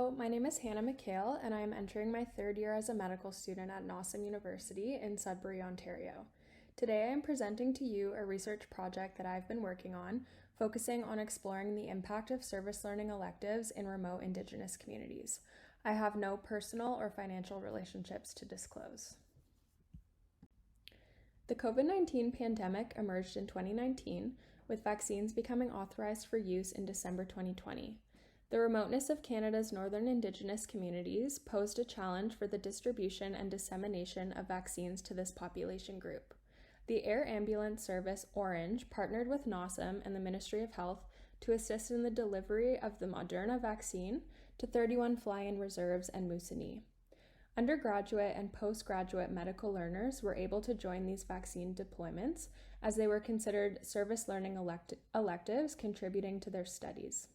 Hello, my name is MikhailH, and I am entering my third year as a medical student at NHRC University in Sudbury, Ontario. Today I am presenting to you a research project that I've been working on, focusing on exploring the impact of service learning electives in remote Indigenous communities. I have no personal or financial relationships to disclose. The COVID-19 pandemic emerged in 2019, with vaccines becoming authorized for use in December 2020. The remoteness of Canada's northern Indigenous communities posed a challenge for the distribution and dissemination of vaccines to this population group. The Air Ambulance Service Orange partnered with NOSM and the Ministry of Health to assist in the delivery of the Moderna vaccine to 31 fly-in reserves and Moosonee. Undergraduate and postgraduate medical learners were able to join these vaccine deployments as they were considered service learning electives contributing to their studies.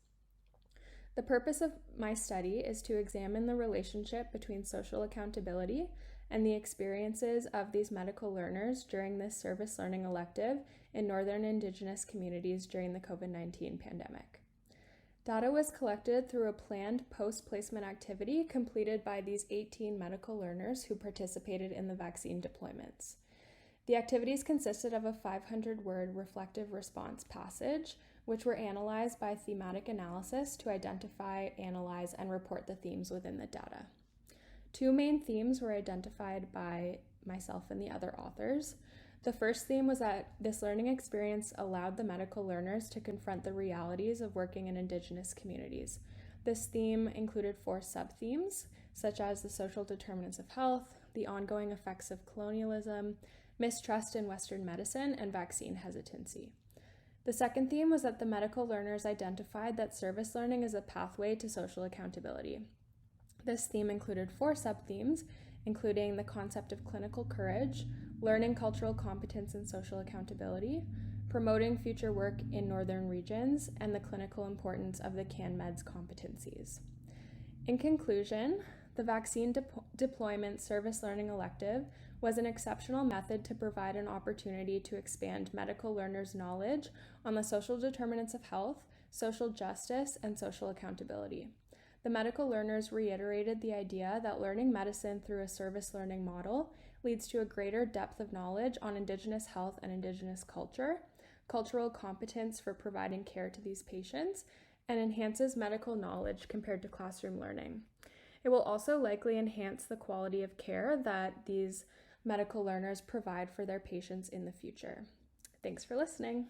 The purpose of my study is to examine the relationship between social accountability and the experiences of these medical learners during this service learning elective in northern Indigenous communities during the COVID-19 pandemic. Data was collected through a planned post-placement activity completed by these 18 medical learners who participated in the vaccine deployments. The activities consisted of a 500-word reflective response passage, which were analyzed by thematic analysis to identify, analyze, and report the themes within the data. Two main themes were identified by myself and the other authors. The first theme was that this learning experience allowed the medical learners to confront the realities of working in Indigenous communities. This theme included 4 sub-themes, such as the social determinants of health, the ongoing effects of colonialism, mistrust in Western medicine, and vaccine hesitancy. The second theme was that the medical learners identified that service learning is a pathway to social accountability. This theme included 4 sub-themes, including the concept of clinical courage, learning cultural competence and social accountability, promoting future work in northern regions, and the clinical importance of the CanMEDS competencies. In conclusion, the vaccine deployment service learning elective was an exceptional method to provide an opportunity to expand medical learners' knowledge on the social determinants of health, social justice, and social accountability. The medical learners reiterated the idea that learning medicine through a service learning model leads to a greater depth of knowledge on Indigenous health and Indigenous culture, cultural competence for providing care to these patients, and enhances medical knowledge compared to classroom learning. It will also likely enhance the quality of care that these medical learners provide for their patients in the future. Thanks for listening.